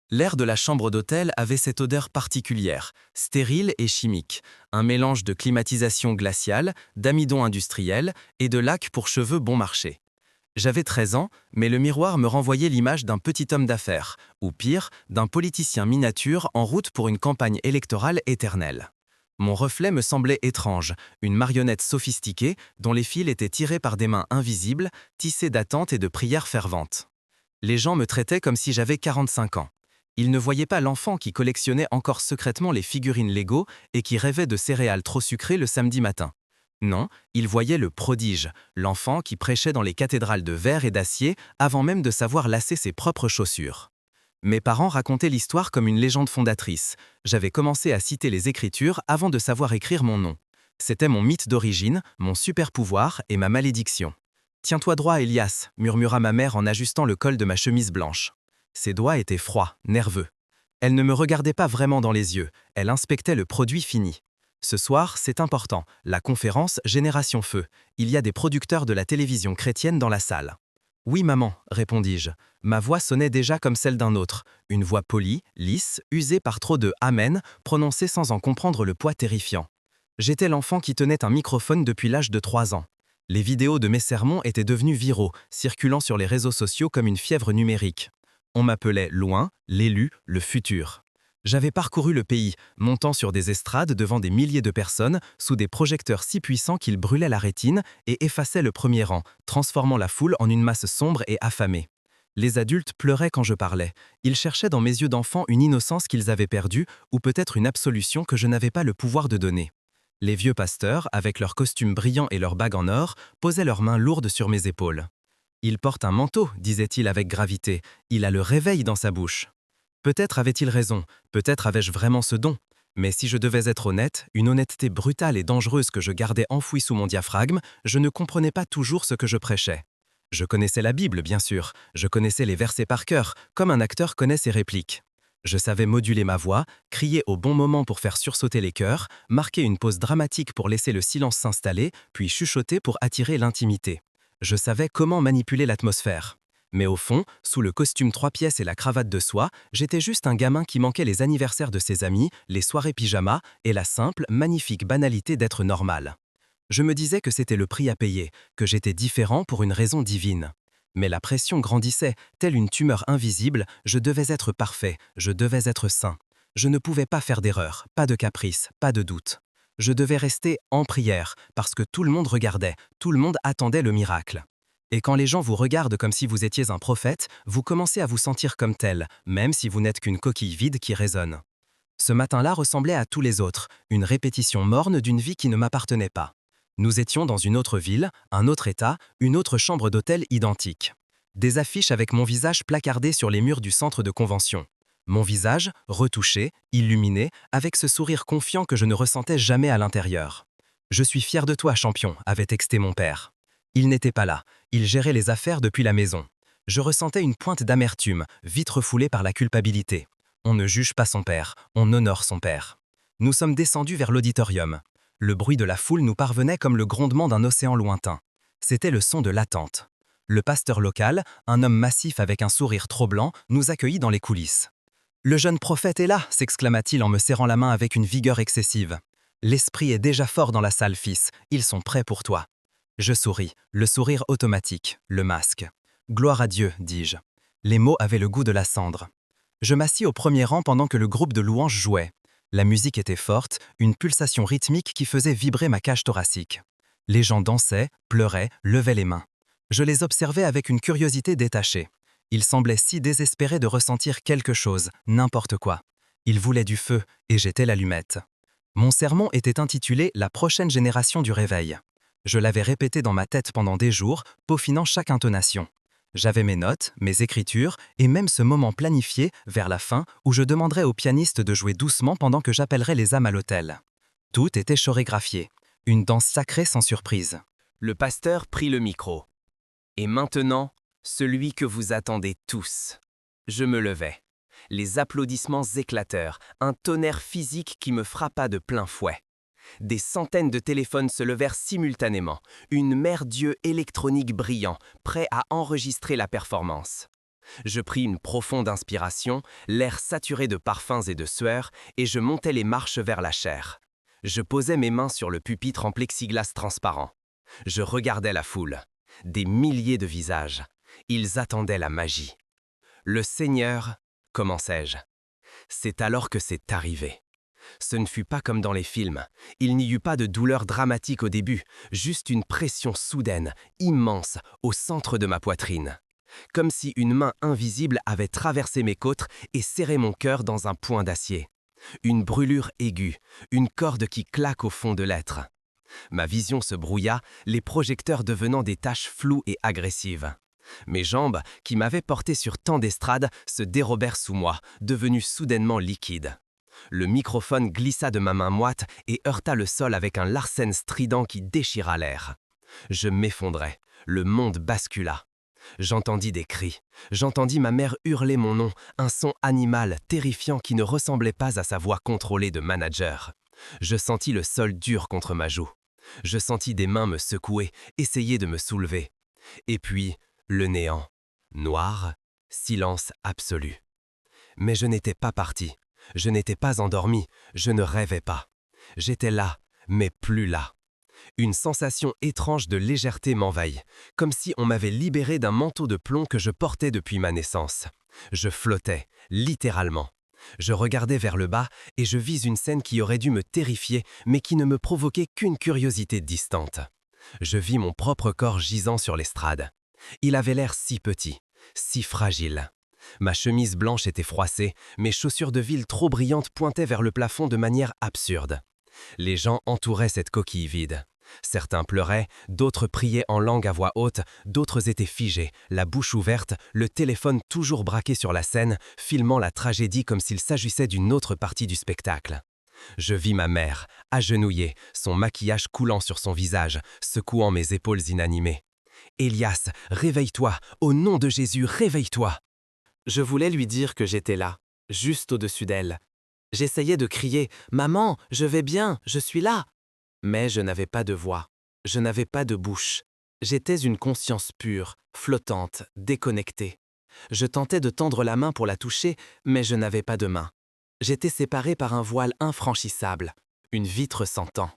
L'air de la chambre d'hôtel avait cette odeur particulière, stérile et chimique, un mélange de climatisation glaciale, d'amidon industriel et de lac pour cheveux bon marché. J'avais 13 ans, mais le miroir me renvoyait l'image d'un petit homme d'affaires, ou pire, d'un politicien miniature en route pour une campagne électorale éternelle. Mon reflet me semblait étrange, une marionnette sophistiquée dont les fils étaient tirés par des mains invisibles, tissées d'attentes et de prières ferventes. Les gens me traitaient comme si j'avais 45 ans. Ils ne voyaient pas l'enfant qui collectionnait encore secrètement les figurines Lego et qui rêvait de céréales trop sucrées le samedi matin. Non, ils voyaient le prodige, l'enfant qui prêchait dans les cathédrales de verre et d'acier avant même de savoir lasser ses propres chaussures. Mes parents racontaient l'histoire comme une légende fondatrice. J'avais commencé à citer les Écritures avant de savoir écrire mon nom. C'était mon mythe d'origine, mon super pouvoir et ma malédiction. « Tiens-toi droit, Elias », murmura ma mère en ajustant le col de ma chemise blanche. Ses doigts étaient froids, nerveux. Elle ne me regardait pas vraiment dans les yeux, elle inspectait le produit fini. Ce soir, c'est important, la conférence Génération Feu. Il y a des producteurs de la télévision chrétienne dans la salle. Oui, maman, répondis-je. Ma voix sonnait déjà comme celle d'un autre, une voix polie, lisse, usée par trop de amen, prononcée sans en comprendre le poids terrifiant. J'étais l'enfant qui tenait un microphone depuis l'âge de 3 ans. Les vidéos de mes sermons étaient devenues viraux, circulant sur les réseaux sociaux comme une fièvre numérique. On m'appelait loin, l'élu, le futur. J'avais parcouru le pays, montant sur des estrades devant des milliers de personnes, sous des projecteurs si puissants qu'ils brûlaient la rétine et effaçaient le premier rang, transformant la foule en une masse sombre et affamée. Les adultes pleuraient quand je parlais. Ils cherchaient dans mes yeux d'enfant une innocence qu'ils avaient perdue, ou peut-être une absolution que je n'avais pas le pouvoir de donner. Les vieux pasteurs, avec leurs costumes brillants et leurs bagues en or, posaient leurs mains lourdes sur mes épaules. « Il porte un manteau », disait-il avec gravité. « Il a le réveil dans sa bouche. » Peut-être avait-il raison, peut-être avais-je vraiment ce don. Mais si je devais être honnête, une honnêteté brutale et dangereuse que je gardais enfouie sous mon diaphragme, je ne comprenais pas toujours ce que je prêchais. Je connaissais la Bible, bien sûr, je connaissais les versets par cœur, comme un acteur connaît ses répliques. Je savais moduler ma voix, crier au bon moment pour faire sursauter les cœurs, marquer une pause dramatique pour laisser le silence s'installer, puis chuchoter pour attirer l'intimité. Je savais comment manipuler l'atmosphère. Mais au fond, sous le costume 3 pièces et la cravate de soie, j'étais juste un gamin qui manquait les anniversaires de ses amis, les soirées pyjama et la simple, magnifique banalité d'être normal. Je me disais que c'était le prix à payer, que j'étais différent pour une raison divine. Mais la pression grandissait, telle une tumeur invisible, je devais être parfait, je devais être saint. Je ne pouvais pas faire d'erreur, pas de caprice, pas de doute. Je devais rester en prière, parce que tout le monde regardait, tout le monde attendait le miracle. Et quand les gens vous regardent comme si vous étiez un prophète, vous commencez à vous sentir comme tel, même si vous n'êtes qu'une coquille vide qui résonne. Ce matin-là ressemblait à tous les autres, une répétition morne d'une vie qui ne m'appartenait pas. Nous étions dans une autre ville, un autre état, une autre chambre d'hôtel identique. Des affiches avec mon visage placardé sur les murs du centre de convention. Mon visage, retouché, illuminé, avec ce sourire confiant que je ne ressentais jamais à l'intérieur. « Je suis fier de toi, champion », avait texté mon père. Il n'était pas là, il gérait les affaires depuis la maison. Je ressentais une pointe d'amertume, vite refoulée par la culpabilité. On ne juge pas son père, on honore son père. Nous sommes descendus vers l'auditorium. Le bruit de la foule nous parvenait comme le grondement d'un océan lointain. C'était le son de l'attente. Le pasteur local, un homme massif avec un sourire trop blanc, nous accueillit dans les coulisses. « Le jeune prophète est là !» s'exclama-t-il en me serrant la main avec une vigueur excessive. « L'esprit est déjà fort dans la salle, fils, ils sont prêts pour toi. » Je souris, le sourire automatique, le masque. « Gloire à Dieu », dis-je. Les mots avaient le goût de la cendre. Je m'assis au premier rang pendant que le groupe de louanges jouait. La musique était forte, une pulsation rythmique qui faisait vibrer ma cage thoracique. Les gens dansaient, pleuraient, levaient les mains. Je les observais avec une curiosité détachée. Ils semblaient si désespérés de ressentir quelque chose, n'importe quoi. Ils voulaient du feu, et j'étais l'allumette. Mon sermon était intitulé « La prochaine génération du réveil ». Je l'avais répété dans ma tête pendant des jours, peaufinant chaque intonation. J'avais mes notes, mes écritures, et même ce moment planifié, vers la fin, où je demanderais au pianiste de jouer doucement pendant que j'appellerais les âmes à l'autel. Tout était chorégraphié, une danse sacrée sans surprise. Le pasteur prit le micro. « Et maintenant, celui que vous attendez tous. » Je me levai. Les applaudissements éclatèrent, un tonnerre physique qui me frappa de plein fouet. Des centaines de téléphones se levèrent simultanément, une mer d'yeux électronique brillant, prêt à enregistrer la performance. Je pris une profonde inspiration, l'air saturé de parfums et de sueur, et je montais les marches vers la chaire. Je posais mes mains sur le pupitre en plexiglas transparent. Je regardais la foule. Des milliers de visages. Ils attendaient la magie. Le Seigneur, commençai-je. C'est alors que c'est arrivé. Ce ne fut pas comme dans les films. Il n'y eut pas de douleur dramatique au début, juste une pression soudaine, immense, au centre de ma poitrine. Comme si une main invisible avait traversé mes côtes et serré mon cœur dans un point d'acier. Une brûlure aiguë, une corde qui claque au fond de l'être. Ma vision se brouilla, les projecteurs devenant des taches floues et agressives. Mes jambes, qui m'avaient porté sur tant d'estrades, se dérobèrent sous moi, devenues soudainement liquides. Le microphone glissa de ma main moite et heurta le sol avec un larcène strident qui déchira l'air. Je m'effondrai, le monde bascula. J'entendis des cris, j'entendis ma mère hurler mon nom, un son animal terrifiant qui ne ressemblait pas à sa voix contrôlée de manager. Je sentis le sol dur contre ma joue. Je sentis des mains me secouer, essayer de me soulever. Et puis, le néant. Noir, silence absolu. Mais je n'étais pas parti. Je n'étais pas endormi, je ne rêvais pas. J'étais là, mais plus là. Une sensation étrange de légèreté m'envahit, comme si on m'avait libéré d'un manteau de plomb que je portais depuis ma naissance. Je flottais, littéralement. Je regardais vers le bas et je vis une scène qui aurait dû me terrifier, mais qui ne me provoquait qu'une curiosité distante. Je vis mon propre corps gisant sur l'estrade. Il avait l'air si petit, si fragile. Ma chemise blanche était froissée, mes chaussures de ville trop brillantes pointaient vers le plafond de manière absurde. Les gens entouraient cette coquille vide. Certains pleuraient, d'autres priaient en langue à voix haute, d'autres étaient figés, la bouche ouverte, le téléphone toujours braqué sur la scène, filmant la tragédie comme s'il s'agissait d'une autre partie du spectacle. Je vis ma mère, agenouillée, son maquillage coulant sur son visage, secouant mes épaules inanimées. « Elias, réveille-toi, au nom de Jésus, réveille-toi !» Je voulais lui dire que j'étais là, juste au-dessus d'elle. J'essayais de crier « Maman, je vais bien, je suis là !» Mais je n'avais pas de voix, je n'avais pas de bouche. J'étais une conscience pure, flottante, déconnectée. Je tentais de tendre la main pour la toucher, mais je n'avais pas de main. J'étais séparé par un voile infranchissable, une vitre sans temps.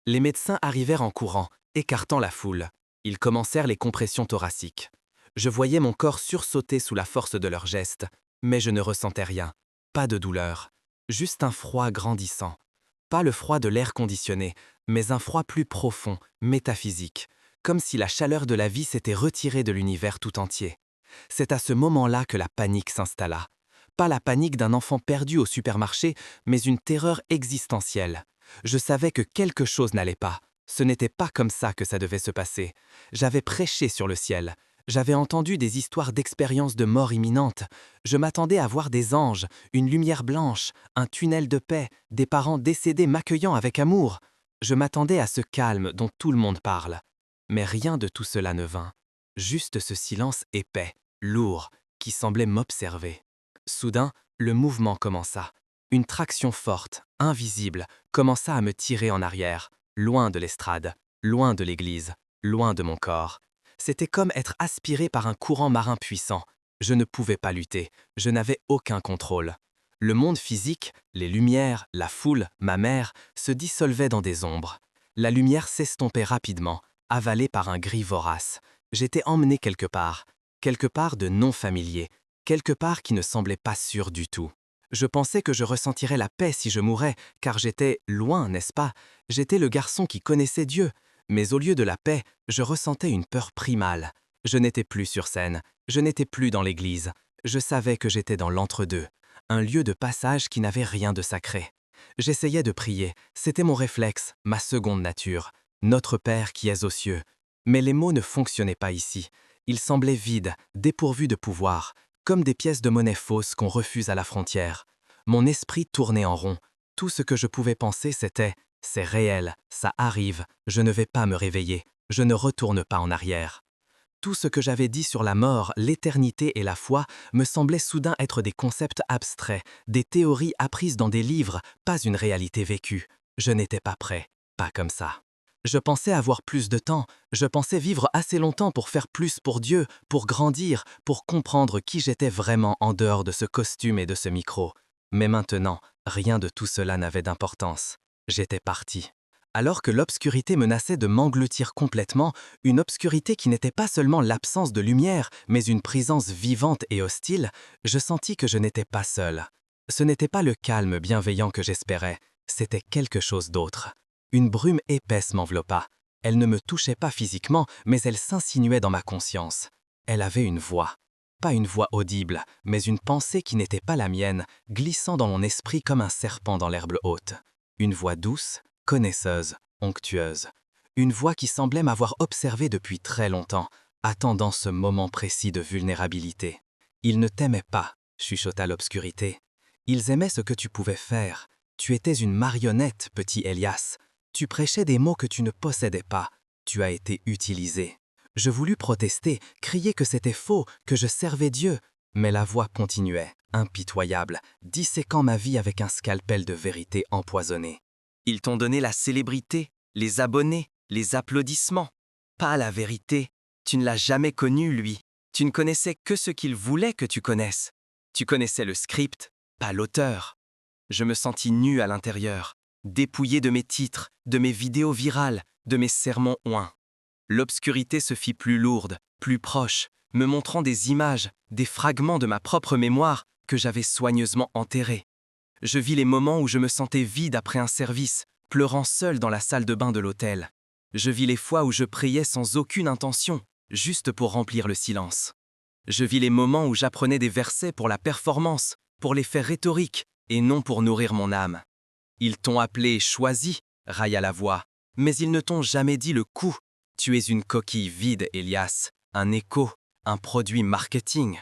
Les médecins arrivèrent en courant, écartant la foule. Ils commencèrent les compressions thoraciques. Je voyais mon corps sursauter sous la force de leurs gestes, mais je ne ressentais rien, pas de douleur, juste un froid grandissant. Pas le froid de l'air conditionné, mais un froid plus profond, métaphysique, comme si la chaleur de la vie s'était retirée de l'univers tout entier. C'est à ce moment-là que la panique s'installa. Pas la panique d'un enfant perdu au supermarché, mais une terreur existentielle. Je savais que quelque chose n'allait pas. Ce n'était pas comme ça que ça devait se passer. J'avais prêché sur le ciel. J'avais entendu des histoires d'expériences de mort imminente. Je m'attendais à voir des anges, une lumière blanche, un tunnel de paix, des parents décédés m'accueillant avec amour. Je m'attendais à ce calme dont tout le monde parle. Mais rien de tout cela ne vint. Juste ce silence épais, lourd, qui semblait m'observer. Soudain, le mouvement commença. Une traction forte, invisible, commença à me tirer en arrière, loin de l'estrade, loin de l'église, loin de mon corps. C'était comme être aspiré par un courant marin puissant. Je ne pouvais pas lutter, je n'avais aucun contrôle. Le monde physique, les lumières, la foule, ma mère, se dissolvaient dans des ombres. La lumière s'estompait rapidement, avalée par un gris vorace. J'étais emmené quelque part de non familier, quelque part qui ne semblait pas sûr du tout. Je pensais que je ressentirais la paix si je mourais, car j'étais loin, n'est-ce pas? J'étais le garçon qui connaissait Dieu. Mais au lieu de la paix, je ressentais une peur primale. Je n'étais plus sur scène, je n'étais plus dans l'église. Je savais que j'étais dans l'entre-deux, un lieu de passage qui n'avait rien de sacré. J'essayais de prier, c'était mon réflexe, ma seconde nature. Notre Père qui es aux cieux. Mais les mots ne fonctionnaient pas ici. Ils semblaient vides, dépourvus de pouvoir, comme des pièces de monnaie fausses qu'on refuse à la frontière. Mon esprit tournait en rond. Tout ce que je pouvais penser, c'était « c'est réel, ça arrive, je ne vais pas me réveiller, je ne retourne pas en arrière ». Tout ce que j'avais dit sur la mort, l'éternité et la foi me semblait soudain être des concepts abstraits, des théories apprises dans des livres, pas une réalité vécue. Je n'étais pas prêt, pas comme ça. Je pensais avoir plus de temps, je pensais vivre assez longtemps pour faire plus pour Dieu, pour grandir, pour comprendre qui j'étais vraiment en dehors de ce costume et de ce micro. Mais maintenant, rien de tout cela n'avait d'importance. J'étais parti. Alors que l'obscurité menaçait de m'engloutir complètement, une obscurité qui n'était pas seulement l'absence de lumière, mais une présence vivante et hostile, je sentis que je n'étais pas seul. Ce n'était pas le calme bienveillant que j'espérais, c'était quelque chose d'autre. Une brume épaisse m'enveloppa. Elle ne me touchait pas physiquement, mais elle s'insinuait dans ma conscience. Elle avait une voix. Pas une voix audible, mais une pensée qui n'était pas la mienne, glissant dans mon esprit comme un serpent dans l'herbe haute. Une voix douce, connaisseuse, onctueuse. Une voix qui semblait m'avoir observé depuis très longtemps, attendant ce moment précis de vulnérabilité. « Ils ne t'aimaient pas », chuchota l'obscurité. « Ils aimaient ce que tu pouvais faire. Tu étais une marionnette, petit Elias. Tu prêchais des mots que tu ne possédais pas. Tu as été utilisé. » Je voulus protester, crier que c'était faux, que je servais Dieu. Mais la voix continuait, impitoyable, disséquant ma vie avec un scalpel de vérité empoisonnée. Ils t'ont donné la célébrité, les abonnés, les applaudissements. Pas la vérité. Tu ne l'as jamais connu, lui. Tu ne connaissais que ce qu'il voulait que tu connaisses. Tu connaissais le script, pas l'auteur. Je me sentis nu à l'intérieur, dépouillé de mes titres, de mes vidéos virales, de mes sermons oints. L'obscurité se fit plus lourde, plus proche, me montrant des images, des fragments de ma propre mémoire que j'avais soigneusement enterrés. Je vis les moments où je me sentais vide après un service, pleurant seul dans la salle de bain de l'hôtel. Je vis les fois où je priais sans aucune intention, juste pour remplir le silence. Je vis les moments où j'apprenais des versets pour la performance, pour l'effet rhétorique, et non pour nourrir mon âme. Ils t'ont appelé choisi, railla la voix, mais ils ne t'ont jamais dit le coup. Tu es une coquille vide, Elias, un écho, un produit marketing.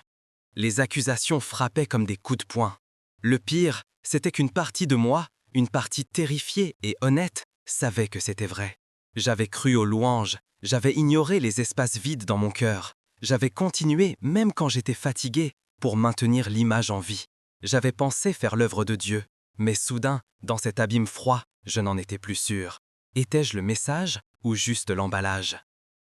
Les accusations frappaient comme des coups de poing. Le pire, c'était qu'une partie de moi, une partie terrifiée et honnête, savait que c'était vrai. J'avais cru aux louanges, j'avais ignoré les espaces vides dans mon cœur. J'avais continué, même quand j'étais fatigué, pour maintenir l'image en vie. J'avais pensé faire l'œuvre de Dieu, mais soudain, dans cet abîme froid, je n'en étais plus sûr. Étais-je le message ou juste l'emballage?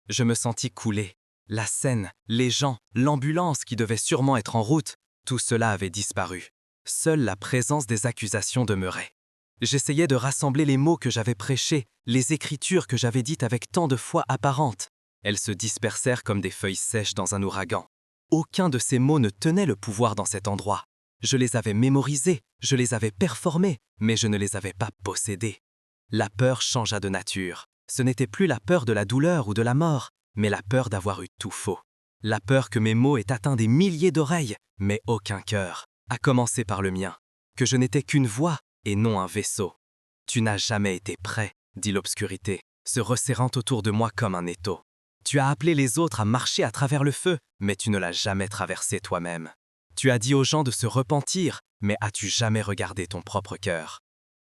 Je me sentis couler. La scène, les gens, l'ambulance qui devait sûrement être en route, tout cela avait disparu. Seule la présence des accusations demeurait. J'essayais de rassembler les mots que j'avais prêchés, les écritures que j'avais dites avec tant de foi apparente. Elles se dispersèrent comme des feuilles sèches dans un ouragan. Aucun de ces mots ne tenait le pouvoir dans cet endroit. Je les avais mémorisés, je les avais performés, mais je ne les avais pas possédés. La peur changea de nature. Ce n'était plus la peur de la douleur ou de la mort, mais la peur d'avoir eu tout faux. La peur que mes mots aient atteint des milliers d'oreilles, mais aucun cœur, à commencer par le mien. Que je n'étais qu'une voix et non un vaisseau. « Tu n'as jamais été prêt », dit l'obscurité, se resserrant autour de moi comme un étau. Tu as appelé les autres à marcher à travers le feu, mais tu ne l'as jamais traversé toi-même. Tu as dit aux gens de se repentir, mais as-tu jamais regardé ton propre cœur?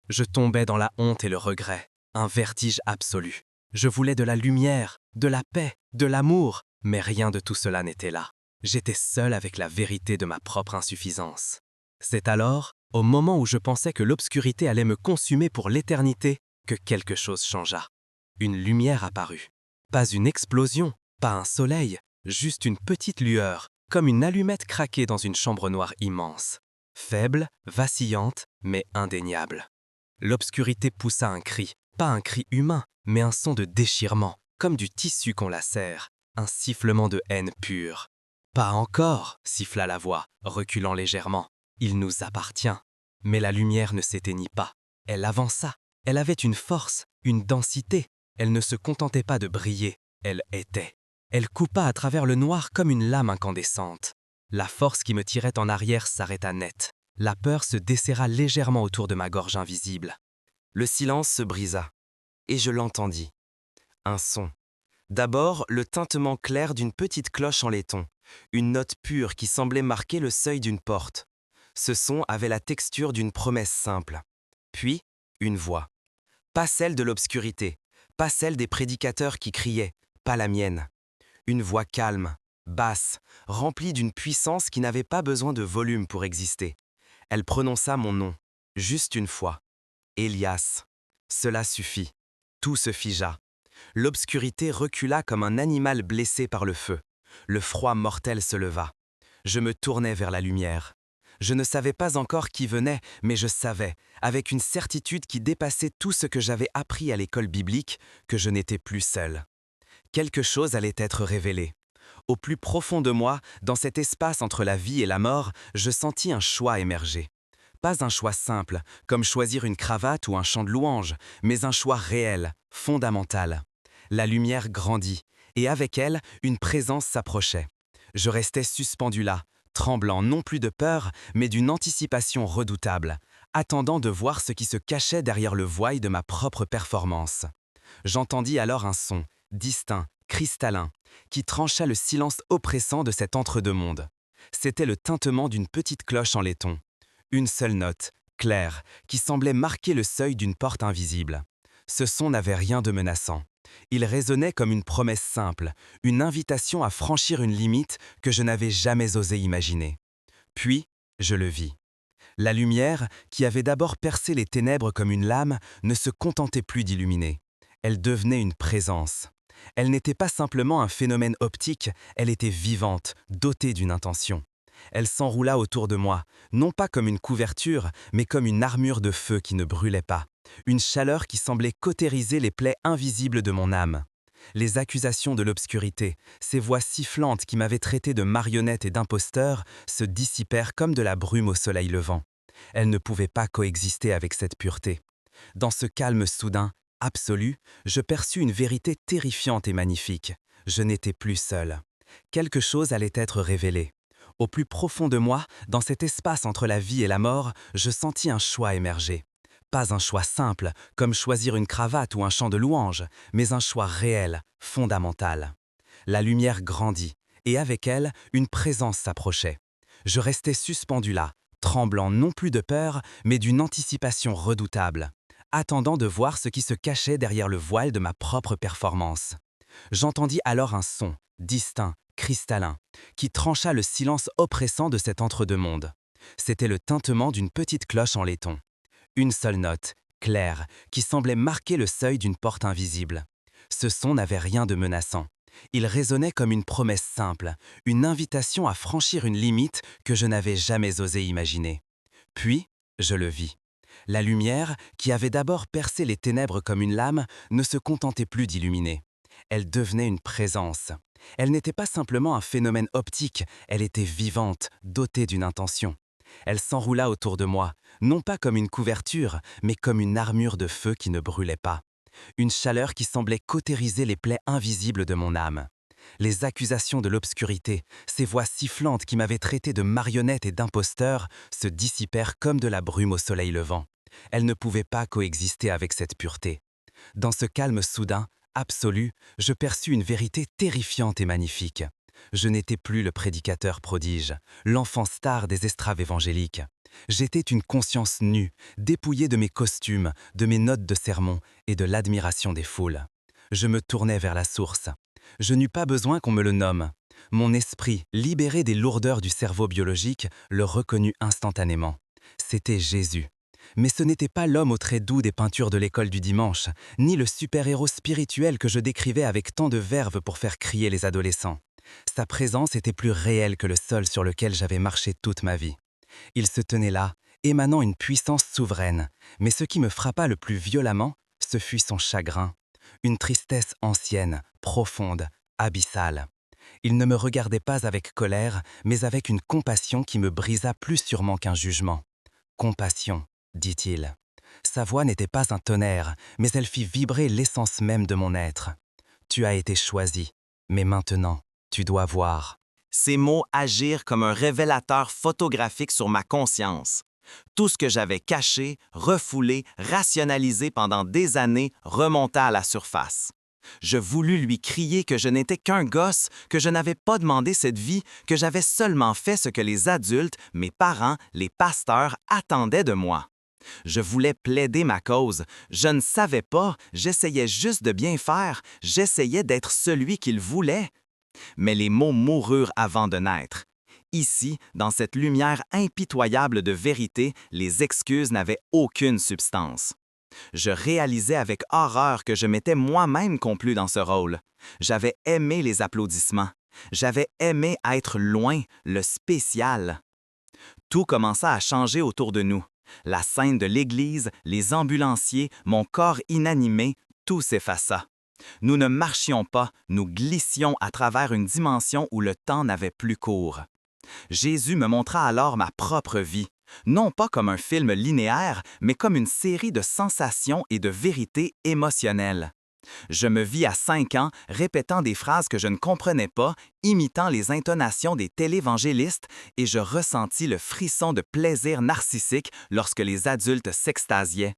Je tombais dans la honte et le regret, un vertige absolu. Je voulais de la lumière, de la paix, de l'amour, mais rien de tout cela n'était là. J'étais seul avec la vérité de ma propre insuffisance. C'est alors, au moment où je pensais que l'obscurité allait me consumer pour l'éternité, que quelque chose changea. Une lumière apparut. Pas une explosion, pas un soleil, juste une petite lueur, comme une allumette craquée dans une chambre noire immense. Faible, vacillante, mais indéniable. L'obscurité poussa un cri, pas un cri humain, mais un son de déchirement, comme du tissu qu'on lacère, un sifflement de haine pure. « Pas encore !» siffla la voix, reculant légèrement. « Il nous appartient. » Mais la lumière ne s'éteignit pas. Elle avança. Elle avait une force, une densité. Elle ne se contentait pas de briller, elle était. Elle coupa à travers le noir comme une lame incandescente. La force qui me tirait en arrière s'arrêta net. La peur se desserra légèrement autour de ma gorge invisible. Le silence se brisa, et je l'entendis. Un son. D'abord, le tintement clair d'une petite cloche en laiton, une note pure qui semblait marquer le seuil d'une porte. Ce son avait la texture d'une promesse simple. Puis, une voix. Pas celle de l'obscurité, pas celle des prédicateurs qui criaient, pas la mienne. Une voix calme, basse, remplie d'une puissance qui n'avait pas besoin de volume pour exister. Elle prononça mon nom, juste une fois. Elias. Cela suffit. Tout se figea. L'obscurité recula comme un animal blessé par le feu. Le froid mortel se leva. Je me tournai vers la lumière. Je ne savais pas encore qui venait, mais je savais, avec une certitude qui dépassait tout ce que j'avais appris à l'école biblique, que je n'étais plus seul. Quelque chose allait être révélé. Au plus profond de moi, dans cet espace entre la vie et la mort, je sentis un choix émerger. Pas un choix simple, comme choisir une cravate ou un chant de louange, mais un choix réel, fondamental. La lumière grandit, et avec elle, une présence s'approchait. Je restais suspendu là, tremblant non plus de peur, mais d'une anticipation redoutable, attendant de voir ce qui se cachait derrière le voile de ma propre performance. J'entendis alors un son, distinct, cristallin, qui trancha le silence oppressant de cet entre-deux-mondes. C'était le tintement d'une petite cloche en laiton. Une seule note, claire, qui semblait marquer le seuil d'une porte invisible. Ce son n'avait rien de menaçant. Il résonnait comme une promesse simple, une invitation à franchir une limite que je n'avais jamais osé imaginer. Puis, je le vis. La lumière, qui avait d'abord percé les ténèbres comme une lame, ne se contentait plus d'illuminer. Elle devenait une présence. Elle n'était pas simplement un phénomène optique, elle était vivante, dotée d'une intention. Elle s'enroula autour de moi, non pas comme une couverture, mais comme une armure de feu qui ne brûlait pas. Une chaleur qui semblait cautériser les plaies invisibles de mon âme. Les accusations de l'obscurité, ces voix sifflantes qui m'avaient traité de marionnette et d'imposteur, se dissipèrent comme de la brume au soleil levant. Elles ne pouvaient pas coexister avec cette pureté. Dans ce calme soudain, absolu, je perçus une vérité terrifiante et magnifique. Je n'étais plus seul. Quelque chose allait être révélé. Au plus profond de moi, dans cet espace entre la vie et la mort, je sentis un choix émerger. Pas un choix simple, comme choisir une cravate ou un chant de louange, mais un choix réel, fondamental. La lumière grandit, et avec elle, une présence s'approchait. Je restais suspendu là, tremblant non plus de peur, mais d'une anticipation redoutable, attendant de voir ce qui se cachait derrière le voile de ma propre performance. J'entendis alors un son, distinct, cristallin, qui trancha le silence oppressant de cet entre-deux-mondes. C'était le tintement d'une petite cloche en laiton. Une seule note, claire, qui semblait marquer le seuil d'une porte invisible. Ce son n'avait rien de menaçant. Il résonnait comme une promesse simple, une invitation à franchir une limite que je n'avais jamais osé imaginer. Puis, je le vis. La lumière, qui avait d'abord percé les ténèbres comme une lame, ne se contentait plus d'illuminer. Elle devenait une présence. Elle n'était pas simplement un phénomène optique, elle était vivante, dotée d'une intention. Elle s'enroula autour de moi, non pas comme une couverture, mais comme une armure de feu qui ne brûlait pas. Une chaleur qui semblait cautériser les plaies invisibles de mon âme. Les accusations de l'obscurité, ces voix sifflantes qui m'avaient traité de marionnette et d'imposteur, se dissipèrent comme de la brume au soleil levant. Elles ne pouvaient pas coexister avec cette pureté. Dans ce calme soudain, absolu, je perçus une vérité terrifiante et magnifique. Je n'étais plus le prédicateur prodige, l'enfant star des estraves évangéliques. J'étais une conscience nue, dépouillée de mes costumes, de mes notes de sermon et de l'admiration des foules. Je me tournai vers la source. Je n'eus pas besoin qu'on me le nomme. Mon esprit, libéré des lourdeurs du cerveau biologique, le reconnut instantanément. C'était Jésus. Mais ce n'était pas l'homme aux traits doux des peintures de l'école du dimanche, ni le super-héros spirituel que je décrivais avec tant de verve pour faire crier les adolescents. Sa présence était plus réelle que le sol sur lequel j'avais marché toute ma vie. Il se tenait là, émanant une puissance souveraine, mais ce qui me frappa le plus violemment, ce fut son chagrin. Une tristesse ancienne, profonde, abyssale. Il ne me regardait pas avec colère, mais avec une compassion qui me brisa plus sûrement qu'un jugement. « Compassion », dit-il. Sa voix n'était pas un tonnerre, mais elle fit vibrer l'essence même de mon être. « Tu as été choisi, mais maintenant, tu dois voir. » Ces mots agirent comme un révélateur photographique sur ma conscience. Tout ce que j'avais caché, refoulé, rationalisé pendant des années remonta à la surface. Je voulus lui crier que je n'étais qu'un gosse, que je n'avais pas demandé cette vie, que j'avais seulement fait ce que les adultes, mes parents, les pasteurs attendaient de moi. Je voulais plaider ma cause. Je ne savais pas, j'essayais juste de bien faire, j'essayais d'être celui qu'il voulait. Mais les mots moururent avant de naître. Ici, dans cette lumière impitoyable de vérité, les excuses n'avaient aucune substance. Je réalisais avec horreur que je m'étais moi-même complu dans ce rôle. J'avais aimé les applaudissements. J'avais aimé être loin, le spécial. Tout commença à changer autour de nous. La scène de l'église, les ambulanciers, mon corps inanimé, tout s'effaça. Nous ne marchions pas, nous glissions à travers une dimension où le temps n'avait plus cours. Jésus me montra alors ma propre vie, non pas comme un film linéaire, mais comme une série de sensations et de vérités émotionnelles. Je me vis à 5 ans répétant des phrases que je ne comprenais pas, imitant les intonations des télévangélistes, et je ressentis le frisson de plaisir narcissique lorsque les adultes s'extasiaient.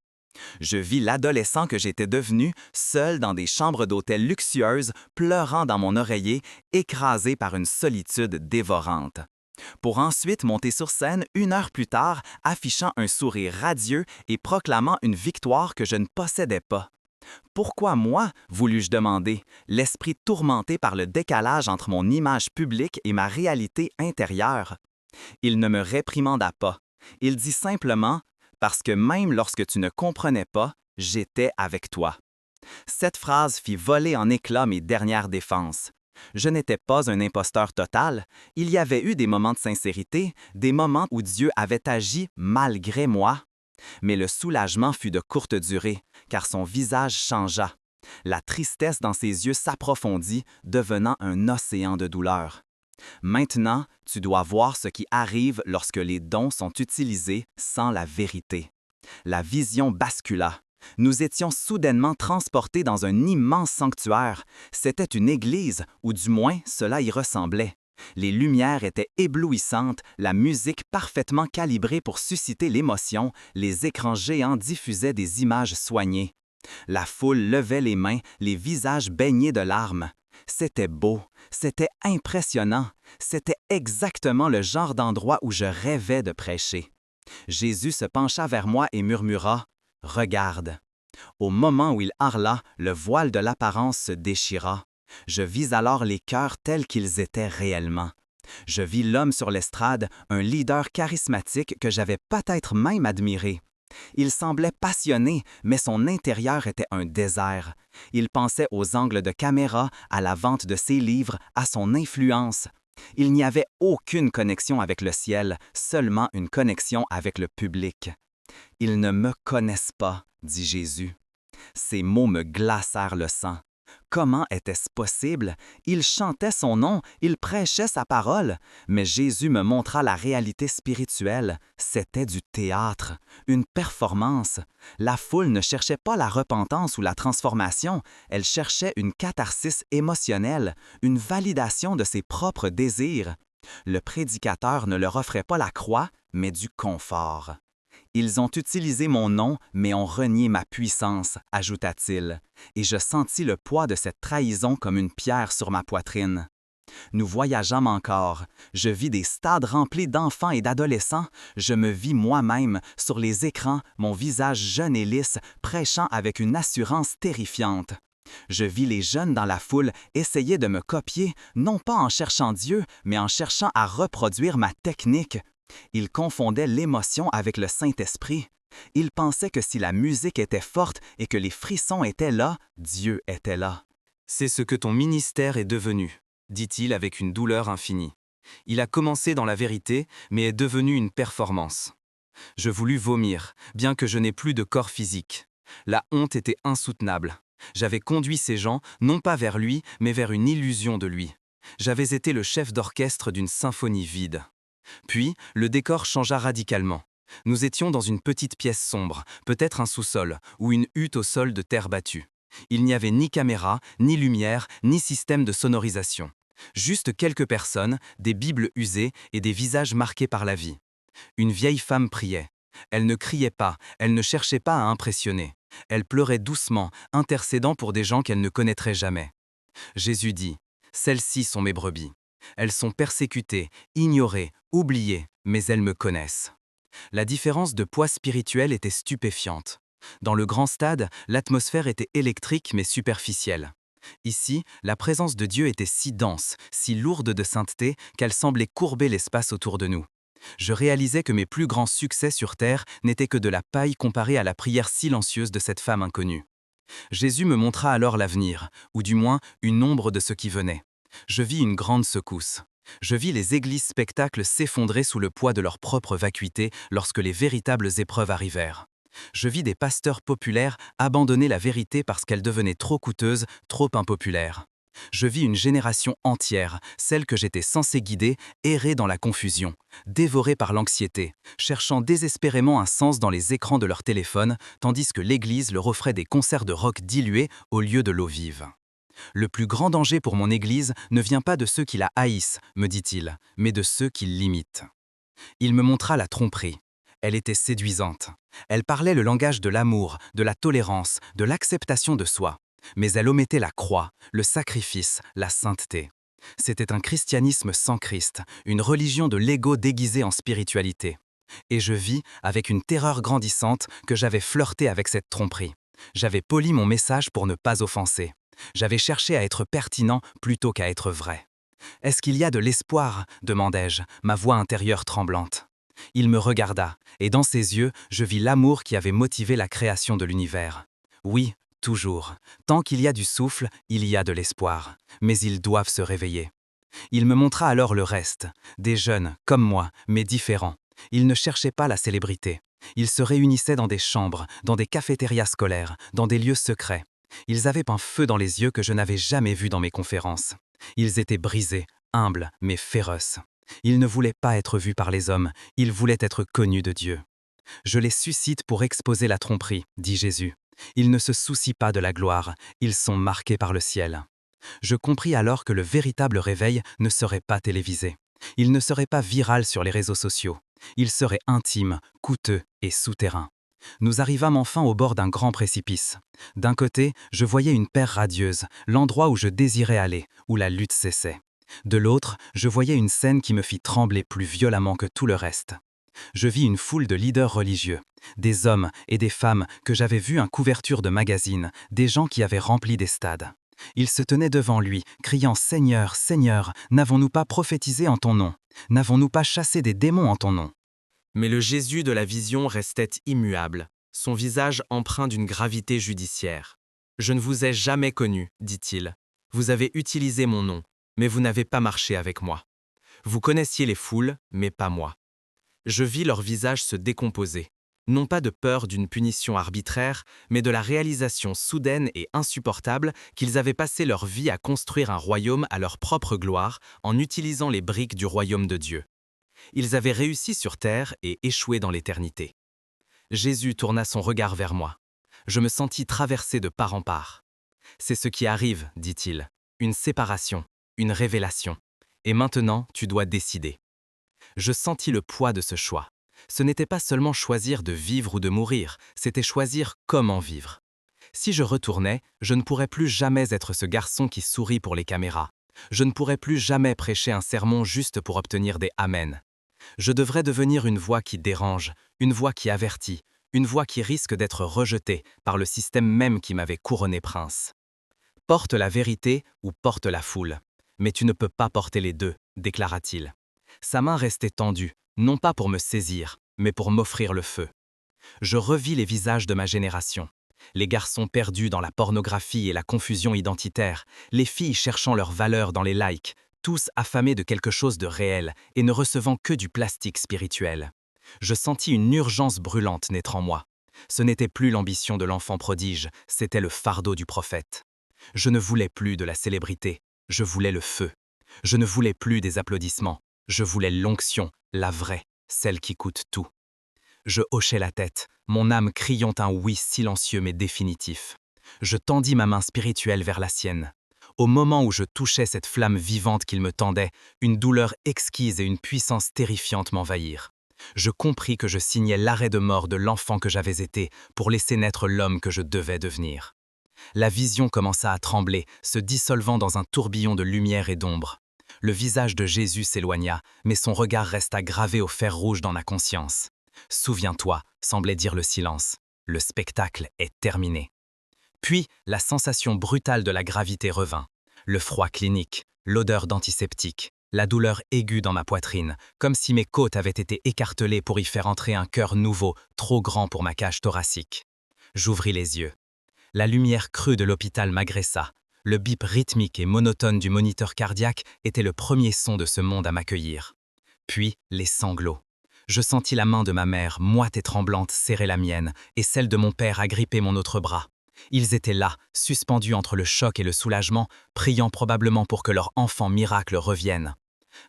Je vis l'adolescent que j'étais devenu, seul dans des chambres d'hôtel luxueuses, pleurant dans mon oreiller, écrasé par une solitude dévorante. Pour ensuite monter sur scène 1 heure plus tard, affichant un sourire radieux et proclamant une victoire que je ne possédais pas. Pourquoi moi, voulus-je demander, l'esprit tourmenté par le décalage entre mon image publique et ma réalité intérieure? Il ne me réprimanda pas. Il dit simplement « Parce que même lorsque tu ne comprenais pas, j'étais avec toi ». Cette phrase fit voler en éclats mes dernières défenses. Je n'étais pas un imposteur total, il y avait eu des moments de sincérité, des moments où Dieu avait agi malgré moi. Mais le soulagement fut de courte durée, car son visage changea. La tristesse dans ses yeux s'approfondit, devenant un océan de douleur. Maintenant, tu dois voir ce qui arrive lorsque les dons sont utilisés sans la vérité. La vision bascula. Nous étions soudainement transportés dans un immense sanctuaire. C'était une église, ou du moins cela y ressemblait. Les lumières étaient éblouissantes, la musique parfaitement calibrée pour susciter l'émotion, les écrans géants diffusaient des images soignées. La foule levait les mains, les visages baignés de larmes. C'était beau, c'était impressionnant, c'était exactement le genre d'endroit où je rêvais de prêcher. Jésus se pencha vers moi et murmura « Regarde ». Au moment où il harla, le voile de l'apparence se déchira. Je vis alors les cœurs tels qu'ils étaient réellement. Je vis l'homme sur l'estrade, un leader charismatique que j'avais peut-être même admiré. Il semblait passionné, mais son intérieur était un désert. Il pensait aux angles de caméra, à la vente de ses livres, à son influence. Il n'y avait aucune connexion avec le ciel, seulement une connexion avec le public. « Ils ne me connaissent pas », dit Jésus. Ces mots me glacèrent le sang. Comment était-ce possible? Il chantait son nom, il prêchait sa parole, mais Jésus me montra la réalité spirituelle. C'était du théâtre, une performance. La foule ne cherchait pas la repentance ou la transformation, elle cherchait une catharsis émotionnelle, une validation de ses propres désirs. Le prédicateur ne leur offrait pas la croix, mais du confort. Ils ont utilisé mon nom, mais ont renié ma puissance, ajouta-t-il, et je sentis le poids de cette trahison comme une pierre sur ma poitrine. Nous voyageâmes encore. Je vis des stades remplis d'enfants et d'adolescents. Je me vis moi-même, sur les écrans, mon visage jeune et lisse, prêchant avec une assurance terrifiante. Je vis les jeunes dans la foule essayer de me copier, non pas en cherchant Dieu, mais en cherchant à reproduire ma technique. Ils confondaient l'émotion avec le Saint-Esprit. Ils pensaient que si la musique était forte et que les frissons étaient là, Dieu était là. « C'est ce que ton ministère est devenu », dit-il avec une douleur infinie. Il a commencé dans la vérité, mais est devenu une performance. Je voulus vomir, bien que je n'ai plus de corps physique. La honte était insoutenable. J'avais conduit ces gens, non pas vers lui, mais vers une illusion de lui. J'avais été le chef d'orchestre d'une symphonie vide. Puis, le décor changea radicalement. Nous étions dans une petite pièce sombre, peut-être un sous-sol, ou une hutte au sol de terre battue. Il n'y avait ni caméra, ni lumière, ni système de sonorisation. Juste quelques personnes, des bibles usées et des visages marqués par la vie. Une vieille femme priait. Elle ne criait pas, elle ne cherchait pas à impressionner. Elle pleurait doucement, intercédant pour des gens qu'elle ne connaîtrait jamais. Jésus dit « Celles-ci sont mes brebis. Elles sont persécutées, ignorées, oubliées, mais elles me connaissent. » La différence de poids spirituel était stupéfiante. Dans le grand stade, l'atmosphère était électrique mais superficielle. Ici, la présence de Dieu était si dense, si lourde de sainteté qu'elle semblait courber l'espace autour de nous. Je réalisais que mes plus grands succès sur terre n'étaient que de la paille comparée à la prière silencieuse de cette femme inconnue. Jésus me montra alors l'avenir, ou du moins une ombre de ce qui venait. Je vis une grande secousse. Je vis les églises spectacles s'effondrer sous le poids de leur propre vacuité lorsque les véritables épreuves arrivèrent. Je vis des pasteurs populaires abandonner la vérité parce qu'elle devenait trop coûteuse, trop impopulaire. Je vis une génération entière, celle que j'étais censé guider, errer dans la confusion, dévorée par l'anxiété, cherchant désespérément un sens dans les écrans de leur téléphone, tandis que l'Église leur offrait des concerts de rock dilués au lieu de l'eau vive. Le plus grand danger pour mon Église ne vient pas de ceux qui la haïssent, me dit-il, mais de ceux qui l'imitent. Il me montra la tromperie. Elle était séduisante. Elle parlait le langage de l'amour, de la tolérance, de l'acceptation de soi. Mais elle omettait la croix, le sacrifice, la sainteté. C'était un christianisme sans Christ, une religion de l'ego déguisée en spiritualité. Et je vis, avec une terreur grandissante, que j'avais flirté avec cette tromperie. J'avais poli mon message pour ne pas offenser. J'avais cherché à être pertinent plutôt qu'à être vrai. « Est-ce qu'il y a de l'espoir ?» demandai-je, ma voix intérieure tremblante. Il me regarda, et dans ses yeux, je vis l'amour qui avait motivé la création de l'univers. Oui, toujours. Tant qu'il y a du souffle, il y a de l'espoir. Mais ils doivent se réveiller. Il me montra alors le reste. Des jeunes, comme moi, mais différents. Ils ne cherchaient pas la célébrité. Ils se réunissaient dans des chambres, dans des cafétérias scolaires, dans des lieux secrets. Ils avaient un feu dans les yeux que je n'avais jamais vu dans mes conférences. Ils étaient brisés, humbles, mais féroces. Ils ne voulaient pas être vus par les hommes, ils voulaient être connus de Dieu. « Je les suscite pour exposer la tromperie, dit Jésus. Ils ne se soucient pas de la gloire, ils sont marqués par le ciel. » Je compris alors que le véritable réveil ne serait pas télévisé. Il ne serait pas viral sur les réseaux sociaux. Il serait intime, coûteux et souterrain. Nous arrivâmes enfin au bord d'un grand précipice. D'un côté, je voyais une pierre radieuse, l'endroit où je désirais aller, où la lutte cessait. De l'autre, je voyais une scène qui me fit trembler plus violemment que tout le reste. Je vis une foule de leaders religieux, des hommes et des femmes que j'avais vus en couverture de magazines, des gens qui avaient rempli des stades. Ils se tenaient devant lui, criant « Seigneur, Seigneur, n'avons-nous pas prophétisé en ton nom? N'avons-nous pas chassé des démons en ton nom ?» Mais le Jésus de la vision restait immuable, son visage empreint d'une gravité judiciaire. « Je ne vous ai jamais connu, dit-il. Vous avez utilisé mon nom, mais vous n'avez pas marché avec moi. Vous connaissiez les foules, mais pas moi. » Je vis leur visage se décomposer, non pas de peur d'une punition arbitraire, mais de la réalisation soudaine et insupportable qu'ils avaient passé leur vie à construire un royaume à leur propre gloire en utilisant les briques du royaume de Dieu. Ils avaient réussi sur terre et échoué dans l'éternité. Jésus tourna son regard vers moi. Je me sentis traversé de part en part. « C'est ce qui arrive, dit-il, une séparation, une révélation. Et maintenant, tu dois décider. » Je sentis le poids de ce choix. Ce n'était pas seulement choisir de vivre ou de mourir, c'était choisir comment vivre. Si je retournais, je ne pourrais plus jamais être ce garçon qui sourit pour les caméras. Je ne pourrais plus jamais prêcher un sermon juste pour obtenir des Amen. Je devrais devenir une voix qui dérange, une voix qui avertit, une voix qui risque d'être rejetée par le système même qui m'avait couronné prince. Porte la vérité ou porte la foule. Mais tu ne peux pas porter les deux, déclara-t-il. Sa main restait tendue, non pas pour me saisir, mais pour m'offrir le feu. Je revis les visages de ma génération. Les garçons perdus dans la pornographie et la confusion identitaire, les filles cherchant leur valeur dans les likes, tous affamés de quelque chose de réel et ne recevant que du plastique spirituel. Je sentis une urgence brûlante naître en moi. Ce n'était plus l'ambition de l'enfant prodige, c'était le fardeau du prophète. Je ne voulais plus de la célébrité, je voulais le feu. Je ne voulais plus des applaudissements. Je voulais l'onction, la vraie, celle qui coûte tout. Je hochai la tête, mon âme criant un oui silencieux mais définitif. Je tendis ma main spirituelle vers la sienne. Au moment où je touchais cette flamme vivante qu'il me tendait, une douleur exquise et une puissance terrifiante m'envahirent. Je compris que je signais l'arrêt de mort de l'enfant que j'avais été pour laisser naître l'homme que je devais devenir. La vision commença à trembler, se dissolvant dans un tourbillon de lumière et d'ombre. Le visage de Jésus s'éloigna, mais son regard resta gravé au fer rouge dans ma conscience. « Souviens-toi », semblait dire le silence, « le spectacle est terminé. » Puis, la sensation brutale de la gravité revint. Le froid clinique, l'odeur d'antiseptique, la douleur aiguë dans ma poitrine, comme si mes côtes avaient été écartelées pour y faire entrer un cœur nouveau, trop grand pour ma cage thoracique. J'ouvris les yeux. La lumière crue de l'hôpital m'agressa. Le bip rythmique et monotone du moniteur cardiaque était le premier son de ce monde à m'accueillir. Puis, les sanglots. Je sentis la main de ma mère, moite et tremblante, serrer la mienne, et celle de mon père agripper mon autre bras. Ils étaient là, suspendus entre le choc et le soulagement, priant probablement pour que leur enfant miracle revienne.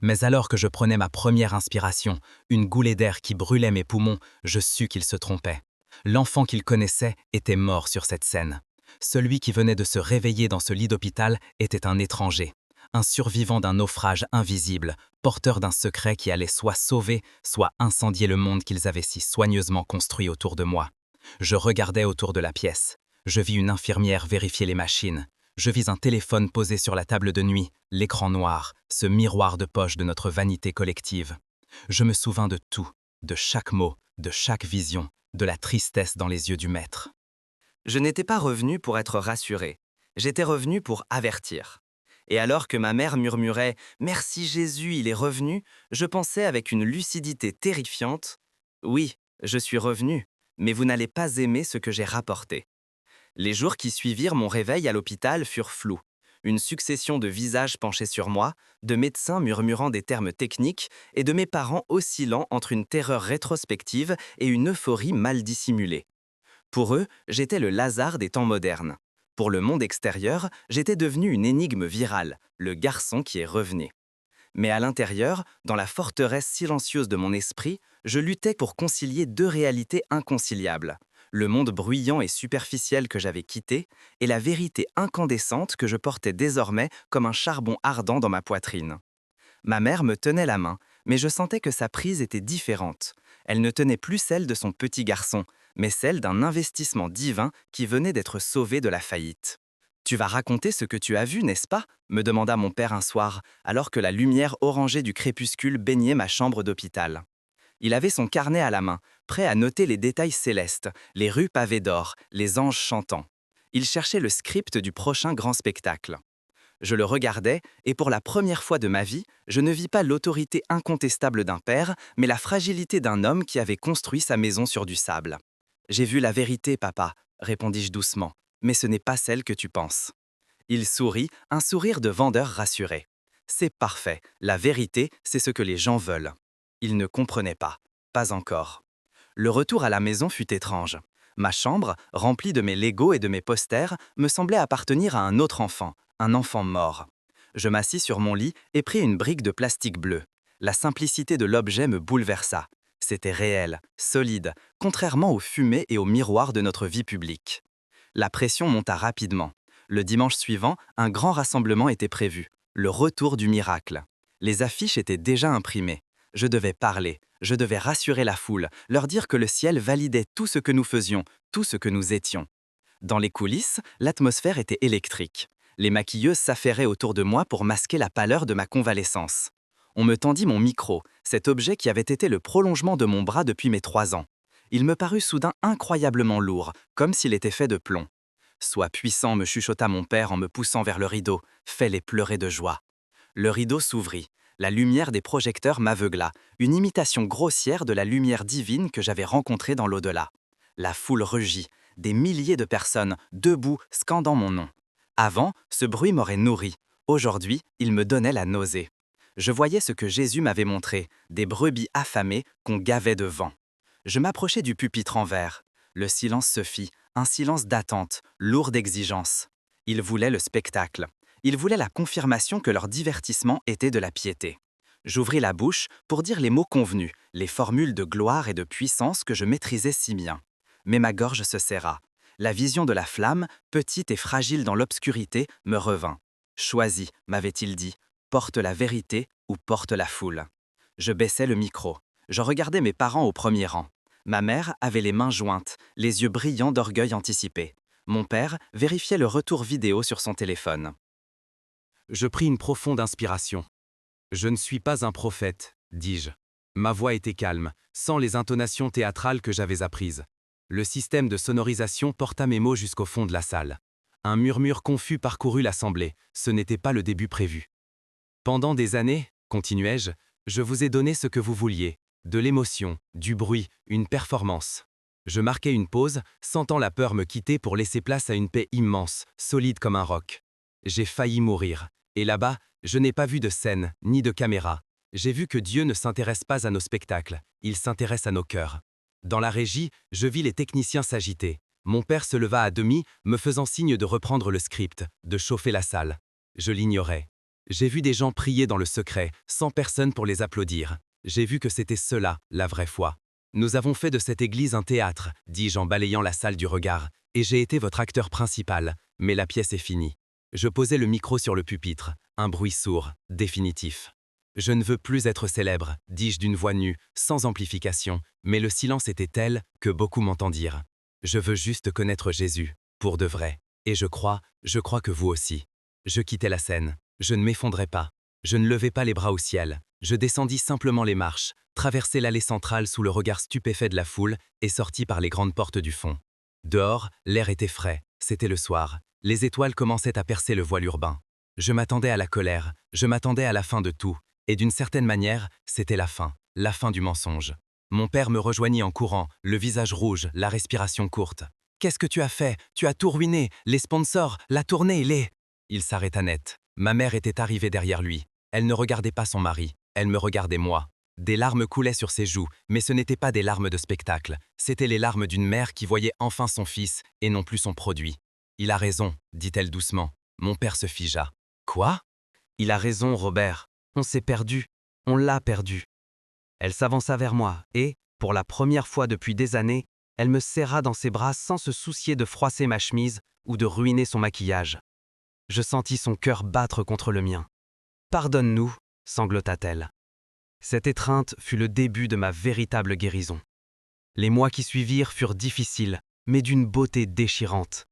Mais alors que je prenais ma première inspiration, une goulée d'air qui brûlait mes poumons, je sus qu'ils se trompaient. L'enfant qu'ils connaissaient était mort sur cette scène. Celui qui venait de se réveiller dans ce lit d'hôpital était un étranger, un survivant d'un naufrage invisible, porteur d'un secret qui allait soit sauver, soit incendier le monde qu'ils avaient si soigneusement construit autour de moi. Je regardais autour de la pièce. Je vis une infirmière vérifier les machines. Je vis un téléphone posé sur la table de nuit, l'écran noir, ce miroir de poche de notre vanité collective. Je me souvins de tout, de chaque mot, de chaque vision, de la tristesse dans les yeux du maître. Je n'étais pas revenu pour être rassuré. J'étais revenu pour avertir. Et alors que ma mère murmurait « Merci Jésus, il est revenu », je pensais avec une lucidité terrifiante « Oui, je suis revenu, mais vous n'allez pas aimer ce que j'ai rapporté ». Les jours qui suivirent mon réveil à l'hôpital furent flous. Une succession de visages penchés sur moi, de médecins murmurant des termes techniques et de mes parents oscillant entre une terreur rétrospective et une euphorie mal dissimulée. Pour eux, j'étais le Lazare des temps modernes. Pour le monde extérieur, j'étais devenu une énigme virale, le garçon qui est revenu. Mais à l'intérieur, dans la forteresse silencieuse de mon esprit, je luttais pour concilier deux réalités inconciliables. Le monde bruyant et superficiel que j'avais quitté et la vérité incandescente que je portais désormais comme un charbon ardent dans ma poitrine. Ma mère me tenait la main, mais je sentais que sa prise était différente. Elle ne tenait plus celle de son petit garçon, mais celle d'un investissement divin qui venait d'être sauvé de la faillite. « Tu vas raconter ce que tu as vu, n'est-ce pas ?» me demanda mon père un soir, alors que la lumière orangée du crépuscule baignait ma chambre d'hôpital. Il avait son carnet à la main, prêt à noter les détails célestes, les rues pavées d'or, les anges chantants. Il cherchait le script du prochain grand spectacle. Je le regardais, et pour la première fois de ma vie, je ne vis pas l'autorité incontestable d'un père, mais la fragilité d'un homme qui avait construit sa maison sur du sable. « J'ai vu la vérité, papa », répondis-je doucement, « mais ce n'est pas celle que tu penses. » Il sourit, un sourire de vendeur rassuré. « C'est parfait, la vérité, c'est ce que les gens veulent. » Il ne comprenait pas. Pas encore. Le retour à la maison fut étrange. Ma chambre, remplie de mes Legos et de mes posters, me semblait appartenir à un autre enfant, un enfant mort. Je m'assis sur mon lit et pris une brique de plastique bleu. La simplicité de l'objet me bouleversa. C'était réel, solide, contrairement aux fumées et aux miroirs de notre vie publique. La pression monta rapidement. Le dimanche suivant, un grand rassemblement était prévu, le retour du miracle. Les affiches étaient déjà imprimées. Je devais parler, je devais rassurer la foule, leur dire que le ciel validait tout ce que nous faisions, tout ce que nous étions. Dans les coulisses, l'atmosphère était électrique. Les maquilleuses s'affairaient autour de moi pour masquer la pâleur de ma convalescence. On me tendit mon micro, cet objet qui avait été le prolongement de mon bras depuis mes 3 ans. Il me parut soudain incroyablement lourd, comme s'il était fait de plomb. « Sois puissant », me chuchota mon père en me poussant vers le rideau, fais-les pleurer de joie. Le rideau s'ouvrit. La lumière des projecteurs m'aveugla, une imitation grossière de la lumière divine que j'avais rencontrée dans l'au-delà. La foule rugit, des milliers de personnes, debout, scandant mon nom. Avant, ce bruit m'aurait nourri. Aujourd'hui, il me donnait la nausée. Je voyais ce que Jésus m'avait montré, des brebis affamées qu'on gavait de vent. Je m'approchai du pupitre en verre. Le silence se fit, un silence d'attente, lourd d'exigence. Ils voulaient le spectacle. Ils voulaient la confirmation que leur divertissement était de la piété. J'ouvris la bouche pour dire les mots convenus, les formules de gloire et de puissance que je maîtrisais si bien. Mais ma gorge se serra. La vision de la flamme, petite et fragile dans l'obscurité, me revint. « Choisis », m'avait-il dit, « porte la vérité ou porte la foule. » Je baissai le micro. Je regardais mes parents au premier rang. Ma mère avait les mains jointes, les yeux brillants d'orgueil anticipé. Mon père vérifiait le retour vidéo sur son téléphone. Je pris une profonde inspiration. « Je ne suis pas un prophète », dis-je. Ma voix était calme, sans les intonations théâtrales que j'avais apprises. Le système de sonorisation porta mes mots jusqu'au fond de la salle. Un murmure confus parcourut l'assemblée, ce n'était pas le début prévu. Pendant des années, Continuai-je, je vous ai donné ce que vous vouliez, de l'émotion, du bruit, une performance. Je marquai une pause, sentant la peur me quitter pour laisser place à une paix immense, solide comme un roc. J'ai failli mourir. Et là-bas, je n'ai pas vu de scène, ni de caméra. J'ai vu que Dieu ne s'intéresse pas à nos spectacles, il s'intéresse à nos cœurs. Dans la régie, je vis les techniciens s'agiter. Mon père se leva à demi, me faisant signe de reprendre le script, de chauffer la salle. Je l'ignorais. J'ai vu des gens prier dans le secret, sans personne pour les applaudir. J'ai vu que c'était cela, la vraie foi. Nous avons fait de cette église un théâtre, dis-je en balayant la salle du regard, et j'ai été votre acteur principal, mais la pièce est finie. Je posai le micro sur le pupitre, un bruit sourd, définitif. Je ne veux plus être célèbre, dis-je d'une voix nue, sans amplification, mais le silence était tel que beaucoup m'entendirent. Je veux juste connaître Jésus, pour de vrai, et je crois que vous aussi. Je quittai la scène, je ne m'effondrai pas, je ne levai pas les bras au ciel, je descendis simplement les marches, traversai l'allée centrale sous le regard stupéfait de la foule et sortis par les grandes portes du fond. Dehors, l'air était frais, c'était le soir, les étoiles commençaient à percer le voile urbain. Je m'attendais à la colère, je m'attendais à la fin de tout, et d'une certaine manière, c'était la fin du mensonge. Mon père me rejoignit en courant, le visage rouge, la respiration courte. « Qu'est-ce que tu as fait? Tu as tout ruiné, les sponsors, la tournée, les… » Il s'arrêta net. Ma mère était arrivée derrière lui. Elle ne regardait pas son mari, elle me regardait moi. Des larmes coulaient sur ses joues, mais ce n'étaient pas des larmes de spectacle. C'étaient les larmes d'une mère qui voyait enfin son fils et non plus son produit. « Il a raison, dit-elle doucement. Mon père se figea. « Quoi ?»« Il a raison, Robert. On s'est perdu. On l'a perdu. » Elle s'avança vers moi et, pour la première fois depuis des années, elle me serra dans ses bras sans se soucier de froisser ma chemise ou de ruiner son maquillage. Je sentis son cœur battre contre le mien. « Pardonne-nous » sanglota-t-elle. Cette étreinte fut le début de ma véritable guérison. Les mois qui suivirent furent difficiles, mais d'une beauté déchirante.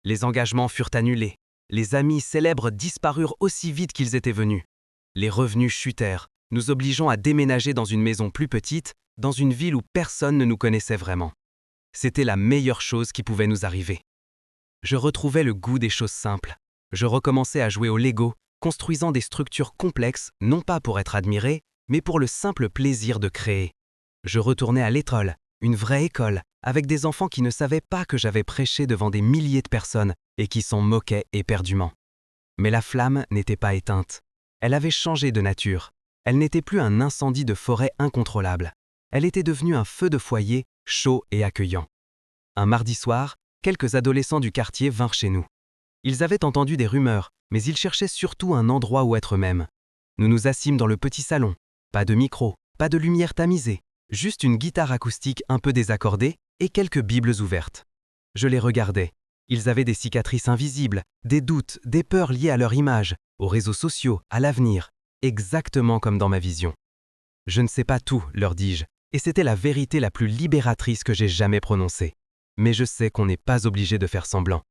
Les engagements furent annulés. Les amis célèbres disparurent aussi vite qu'ils étaient venus. Les revenus chutèrent, nous obligeant à déménager dans une maison plus petite, dans une ville où personne ne nous connaissait vraiment. C'était la meilleure chose qui pouvait nous arriver. Je retrouvais le goût des choses simples. Je recommençais à jouer au Lego, construisant des structures complexes, non pas pour être admiré, mais pour le simple plaisir de créer. Je retournais à l'école, une vraie école, avec des enfants qui ne savaient pas que j'avais prêché devant des milliers de personnes et qui s'en moquaient éperdument. Mais la flamme n'était pas éteinte. Elle avait changé de nature. Elle n'était plus un incendie de forêt incontrôlable. Elle était devenue un feu de foyer, chaud et accueillant. Un mardi soir, quelques adolescents du quartier vinrent chez nous. Ils avaient entendu des rumeurs, mais ils cherchaient surtout un endroit où être eux-mêmes. Nous nous assîmes dans le petit salon. Pas de micro, pas de lumière tamisée, juste une guitare acoustique un peu désaccordée et quelques bibles ouvertes. Je les regardais. Ils avaient des cicatrices invisibles, des doutes, des peurs liées à leur image, aux réseaux sociaux, à l'avenir, exactement comme dans ma vision. Je ne sais pas tout, leur dis-je, et c'était la vérité la plus libératrice que j'ai jamais prononcée. Mais je sais qu'on n'est pas obligé de faire semblant.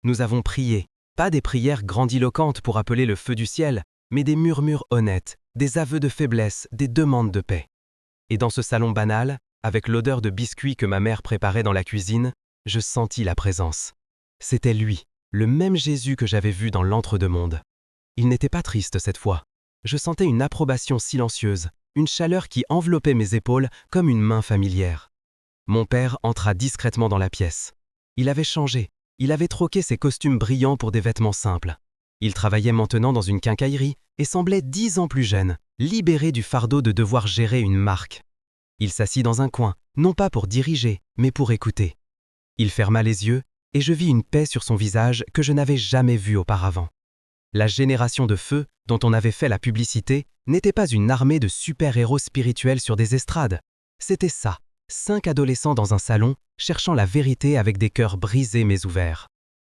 Nous avons prié, pas des prières grandiloquentes pour appeler le feu du ciel, mais des murmures honnêtes, des aveux de faiblesse, des demandes de paix. Et dans ce salon banal, avec l'odeur de biscuits que ma mère préparait dans la cuisine, je sentis la présence. C'était lui, le même Jésus que j'avais vu dans l'entre-deux-mondes. Il n'était pas triste cette fois. Je sentais une approbation silencieuse, une chaleur qui enveloppait mes épaules comme une main familière. Mon père entra discrètement dans la pièce. Il avait changé, il avait troqué ses costumes brillants pour des vêtements simples. Il travaillait maintenant dans une quincaillerie et semblait 10 ans plus jeune, libéré du fardeau de devoir gérer une marque. Il s'assit dans un coin, non pas pour diriger, mais pour écouter. Il ferma les yeux et je vis une paix sur son visage que je n'avais jamais vue auparavant. La génération de feu, dont on avait fait la publicité, n'était pas une armée de super-héros spirituels sur des estrades. C'était ça, 5 adolescents dans un salon, cherchant la vérité avec des cœurs brisés mais ouverts.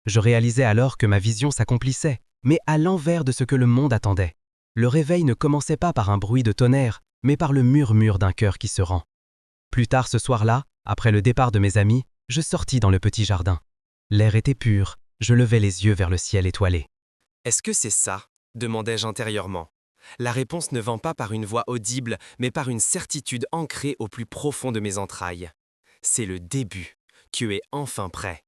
Je réalisais alors que ma vision s'accomplissait, mais à l'envers de ce que le monde attendait. Le réveil ne commençait pas par un bruit de tonnerre, mais par le murmure d'un cœur qui se rend. Plus tard ce soir-là, après le départ de mes amis, je sortis dans le petit jardin. L'air était pur, je levai les yeux vers le ciel étoilé. « Est-ce que c'est ça ?» demandai-je intérieurement. La réponse ne vint pas par une voix audible, mais par une certitude ancrée au plus profond de mes entrailles. C'est le début. Tu es enfin prêt.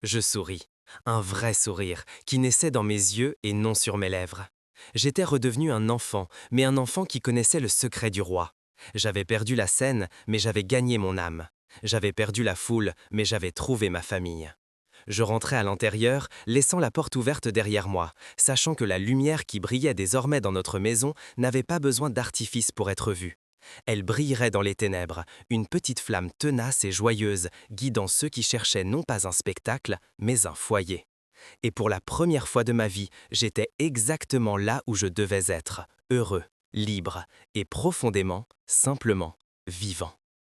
Je souris, un vrai sourire, qui naissait dans mes yeux et non sur mes lèvres. J'étais redevenu un enfant, mais un enfant qui connaissait le secret du roi. J'avais perdu la scène, mais j'avais gagné mon âme. J'avais perdu la foule, mais j'avais trouvé ma famille. Je rentrais à l'intérieur, laissant la porte ouverte derrière moi, sachant que la lumière qui brillait désormais dans notre maison n'avait pas besoin d'artifice pour être vue. Elle brillerait dans les ténèbres, une petite flamme tenace et joyeuse, guidant ceux qui cherchaient non pas un spectacle, mais un foyer. Et pour la première fois de ma vie, j'étais exactement là où je devais être, heureux, libre et profondément, simplement, vivant.